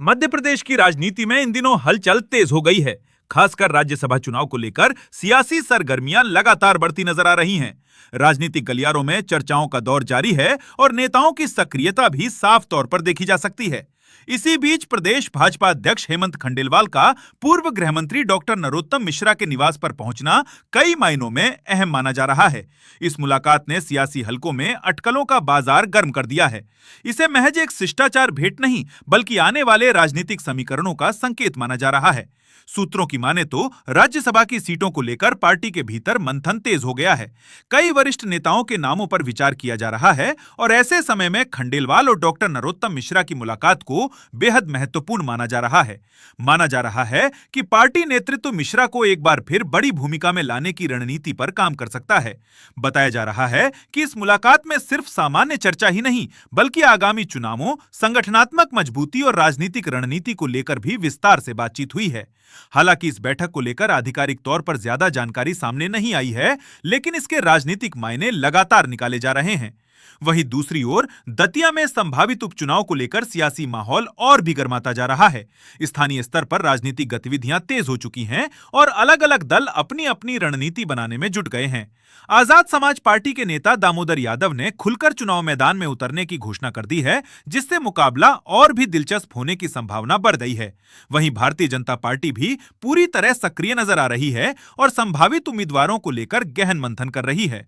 मध्य प्रदेश की राजनीति में इन दिनों हलचल तेज हो गई है। खासकर राज्यसभा चुनाव को लेकर सियासी सरगर्मियां लगातार बढ़ती नजर आ रही हैं। राजनीतिक गलियारों में चर्चाओं का दौर जारी है और नेताओं की सक्रियता भी साफ तौर पर देखी जा सकती है। इसी बीच प्रदेश भाजपा अध्यक्ष हेमंत खंडेलवाल का पूर्व गृह मंत्री डॉक्टर नरोत्तम मिश्रा के निवास पर पहुंचना कई मायनों में अहम माना जा रहा है। इस मुलाकात ने सियासी हलकों में अटकलों का बाजार गर्म कर दिया है। इसे महज एक शिष्टाचार भेंट नहीं, बल्कि आने वाले राजनीतिक समीकरणों का संकेत माना जा रहा है। सूत्रों की माने तो राज्यसभा की सीटों को लेकर पार्टी के भीतर मंथन तेज हो गया है। कई वरिष्ठ नेताओं के नामों पर विचार किया जा रहा है और ऐसे समय में खंडेलवाल और डॉक्टर नरोत्तम मिश्रा की मुलाकात को बेहद महत्वपूर्ण माना जा रहा है। माना जा रहा है कि पार्टी नेतृत्व मिश्रा को एक बार फिर बड़ी भूमिका में लाने की रणनीति पर काम कर सकता है। बताया जा रहा है कि इस मुलाकात में सिर्फ सामान्य चर्चा ही नहीं, बल्कि आगामी चुनावों, संगठनात्मक मजबूती और राजनीतिक रणनीति को लेकर भी विस्तार से बातचीत हुई है। हालांकि इस बैठक को लेकर आधिकारिक तौर पर ज्यादा जानकारी सामने नहीं आई है, लेकिन इसके राजनीतिक मायने लगातार निकाले जा रहे हैं। वहीं दूसरी ओर दतिया में संभावित उपचुनाव को लेकर सियासी माहौल और भी गर्माता जा रहा है। स्थानीय स्तर पर राजनीतिक गतिविधियां तेज हो चुकी हैं और अलग अलग दल अपनी अपनी रणनीति बनाने में जुट गए हैं। आजाद समाज पार्टी के नेता दामोदर यादव ने खुलकर चुनाव मैदान में उतरने की घोषणा कर दी है, जिससे मुकाबला और भी दिलचस्प होने की संभावना बढ़ गई है। वहीं भारतीय जनता पार्टी भी पूरी तरह सक्रिय नजर आ रही है और संभावित उम्मीदवारों को लेकर गहन मंथन कर रही है।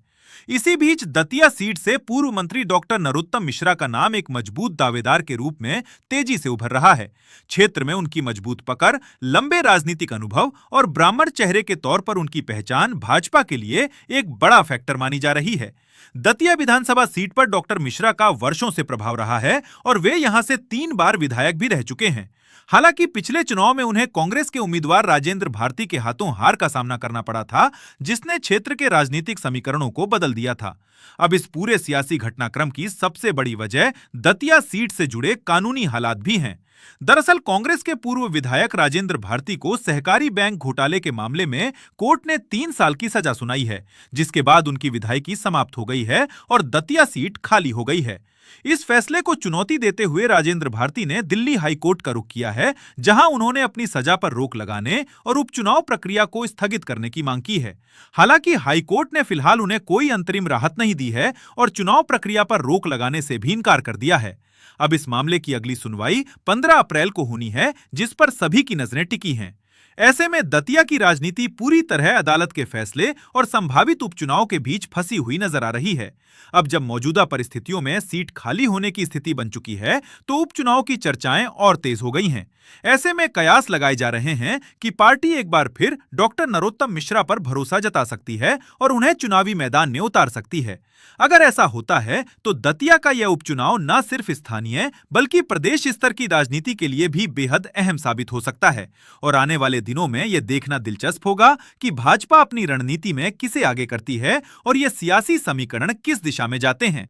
इसी बीच दतिया सीट से पूर्व मंत्री डॉक्टर नरोत्तम मिश्रा का नाम एक मजबूत दावेदार के रूप में तेजी से उभर रहा है। क्षेत्र में उनकी मजबूत पकड़, लंबे राजनीतिक अनुभव और ब्राह्मण चेहरे के तौर पर उनकी पहचान भाजपा के लिए एक बड़ा फैक्टर मानी जा रही है। दतिया विधानसभा सीट पर डॉक्टर मिश्रा का वर्षों से प्रभाव रहा है और वे यहां से 3 बार विधायक भी रह चुके हैं। हालांकि पिछले चुनाव में उन्हें कांग्रेस के उम्मीदवार राजेंद्र भारती के हाथों हार का सामना करना पड़ा था, जिसने क्षेत्र के राजनीतिक समीकरणों को बदल दिया था। अब इस पूरे सियासी घटनाक्रम की सबसे बड़ी वजह दतिया सीट से जुड़े कानूनी हालात भी हैं। दरअसल कांग्रेस के पूर्व विधायक राजेंद्र भारती को सहकारी बैंक घोटाले के मामले में कोर्ट ने 3 साल की सजा सुनाई है, जिसके बाद उनकी विधायकी समाप्त हो गई है और दतिया सीट खाली हो गई है। इस फैसले को चुनौती देते हुए राजेंद्र भारती ने दिल्ली हाई कोर्ट का रुख किया है, जहां उन्होंने अपनी सजा पर रोक लगाने और उपचुनाव प्रक्रिया को स्थगित करने की मांग की है। हालांकि हाई कोर्ट ने फिलहाल उन्हें कोई अंतरिम राहत नहीं दी है और चुनाव प्रक्रिया पर रोक लगाने से भी इनकार कर दिया है। अब इस मामले की अगली सुनवाई 15 अप्रैल को होनी है, जिस पर सभी की नजरें टिकी हैं। ऐसे में दतिया की राजनीति पूरी तरह अदालत के फैसले और संभावित उपचुनाव के बीच फंसी हुई नजर आ रही है। अब जब मौजूदा परिस्थितियों में सीट खाली होने की स्थिति बन चुकी है, तो उपचुनाव की चर्चाएं और तेज हो गई हैं। ऐसे में कयास लगाए जा रहे हैं कि पार्टी एक बार फिर डॉक्टर नरोत्तम मिश्रा पर भरोसा जता सकती है और उन्हें चुनावी मैदान में उतार सकती है। अगर ऐसा होता है तो दतिया का यह उपचुनाव न सिर्फ स्थानीय बल्कि प्रदेश स्तर की राजनीति के लिए भी बेहद अहम साबित हो सकता है और आने वाले दिनों में यह देखना दिलचस्प होगा कि भाजपा अपनी रणनीति में किसे आगे करती है और ये सियासी समीकरण किस दिशा में जाते हैं।